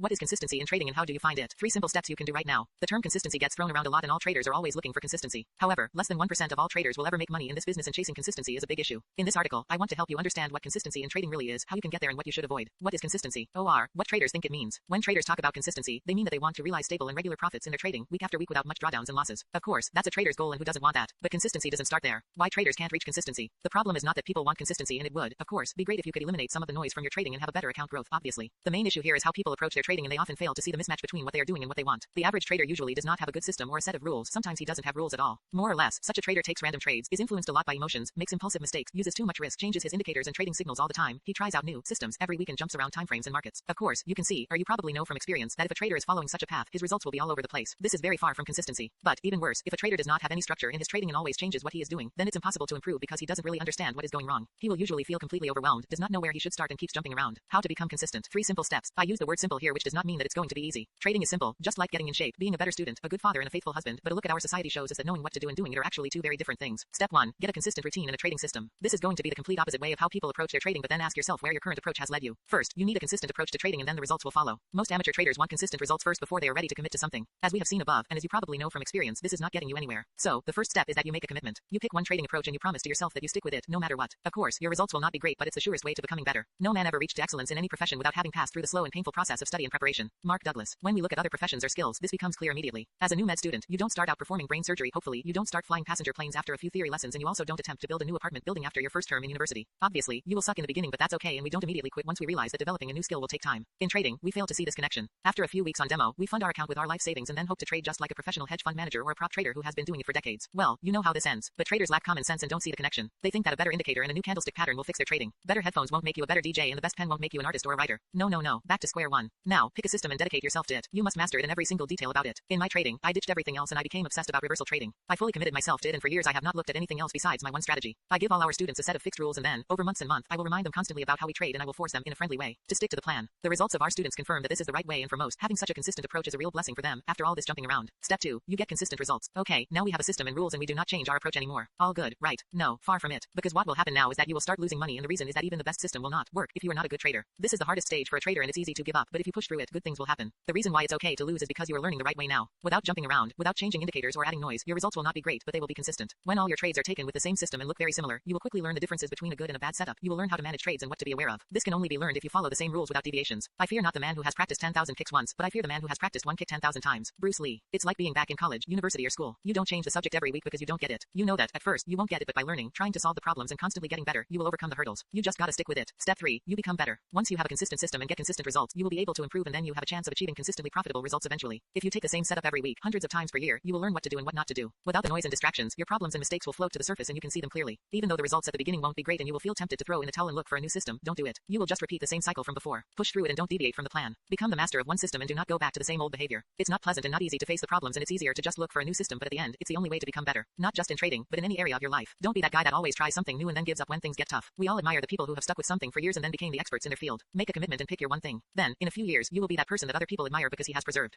What is consistency in trading and how do you find it? 3 simple steps you can do right now. The term consistency gets thrown around a lot and all traders are always looking for consistency. However, less than 1% of all traders will ever make money in this business and chasing consistency is a big issue. In this article, I want to help you understand what consistency in trading really is, how you can get there and what you should avoid. What is consistency? What traders think it means. When traders talk about consistency, they mean that they want to realize stable and regular profits in their trading, week after week without much drawdowns and losses. Of course, that's a trader's goal and who doesn't want that? But consistency doesn't start there. Why traders can't reach consistency? The problem is not that people want consistency, and it would, of course, be great if you could eliminate some of the noise from your trading and have a better account growth, obviously. The main issue here is how people approach their trading, and they often fail to see the mismatch between what they are doing and what they want. The average trader usually does not have a good system or a set of rules. Sometimes he doesn't have rules at all. More or less, such a trader takes random trades, is influenced a lot by emotions, makes impulsive mistakes, uses too much risk, changes his indicators and trading signals all the time. He tries out new systems every week and jumps around timeframes and markets. Of course, you can see, or you probably know from experience, that if a trader is following such a path, his results will be all over the place. This is very far from consistency. But even worse, if a trader does not have any structure in his trading and always changes what he is doing, then it's impossible to improve because he doesn't really understand what is going wrong. He will usually feel completely overwhelmed, does not know where he should start and keeps jumping around. How to become consistent. 3 simple steps. I use the word simple here, which does not mean that it's going to be easy. Trading is simple, just like getting in shape, being a better student, a good father and a faithful husband, but a look at our society shows us that knowing what to do and doing it are actually 2 very different things. Step 1. Get a consistent routine and a trading system. This is going to be the complete opposite way of how people approach their trading, but then ask yourself where your current approach has led you. First, you need a consistent approach to trading and then the results will follow. Most amateur traders want consistent results first before they are ready to commit to something. As we have seen above, and as you probably know from experience, this is not getting you anywhere. So, the first step is that you make a commitment. You pick one trading approach and you promise to yourself that you stick with it, no matter what. Of course, your results will not be great, but it's the surest way to becoming better. No man ever reached excellence in any profession without having passed through the slow and painful process of study and preparation. Mark Douglas. When we look at other professions or skills, this becomes clear immediately. As a new med student, you don't start out performing brain surgery, hopefully, you don't start flying passenger planes after a few theory lessons, and you also don't attempt to build a new apartment building after your first term in university. Obviously, you will suck in the beginning, but that's okay, and we don't immediately quit once we realize that developing a new skill will take time. In trading, we fail to see this connection. After a few weeks on demo, we fund our account with our life savings and then hope to trade just like a professional hedge fund manager or a prop trader who has been doing it for decades. Well, you know how this ends. But traders lack common sense and don't see the connection. They think that a better indicator and a new candlestick pattern will fix their trading. Better headphones won't make you a better DJ and the best pen won't make you an artist or a writer. No. Back to square one. Now, pick a system and dedicate yourself to it. You must master it and every single detail about it. In my trading, I ditched everything else and I became obsessed about reversal trading. I fully committed myself to it, and for years I have not looked at anything else besides my one strategy. I give all our students a set of fixed rules, and then, over months and months, I will remind them constantly about how we trade, and I will force them in a friendly way to stick to the plan. The results of our students confirm that this is the right way, and for most, having such a consistent approach is a real blessing for them after all this jumping around. Step 2. You get consistent results. Okay, now we have a system and rules and we do not change our approach anymore. All good, right? No, far from it. Because what will happen now is that you will start losing money, and the reason is that even the best system will not work if you are not a good trader. This is the hardest stage for a trader and it's easy to give up, but if you push through it, good things will happen. The reason why it's okay to lose is because you are learning the right way now. Without jumping around, without changing indicators or adding noise, your results will not be great, but they will be consistent. When all your trades are taken with the same system and look very similar, you will quickly learn the differences between a good and a bad setup. You will learn how to manage trades and what to be aware of. This can only be learned if you follow the same rules without deviations. I fear not the man who has practiced 10,000 kicks once, but I fear the man who has practiced one kick 10,000 times. Bruce Lee. It's like being back in college, university or school. You don't change the subject every week because you don't get it. You know that at first you won't get it, but by learning, trying to solve the problems and constantly getting better, you will overcome the hurdles. You just gotta stick with it. Step 3. You become better. Once you have a consistent system and get consistent results, you will be able to improve, and then you have a chance of achieving consistently profitable results eventually. If you take the same setup every week, hundreds of times per year, you will learn what to do and what not to do. Without the noise and distractions, your problems and mistakes will float to the surface and you can see them clearly. Even though the results at the beginning won't be great and you will feel tempted to throw in the towel and look for a new system, don't do it. You will just repeat the same cycle from before. Push through it and don't deviate from the plan. Become the master of one system and do not go back to the same old behavior. It's not pleasant and not easy to face the problems, and it's easier to just look for a new system, but at the end, it's the only way to become better. Not just in trading, but in any area of your life. Don't be that guy that always tries something new and then gives up when things get tough. We all admire the people who have stuck with something for years and then became the experts in their field. Make a commitment and pick your one thing. Then, in a few years, you will be that person that other people admire because he has persevered.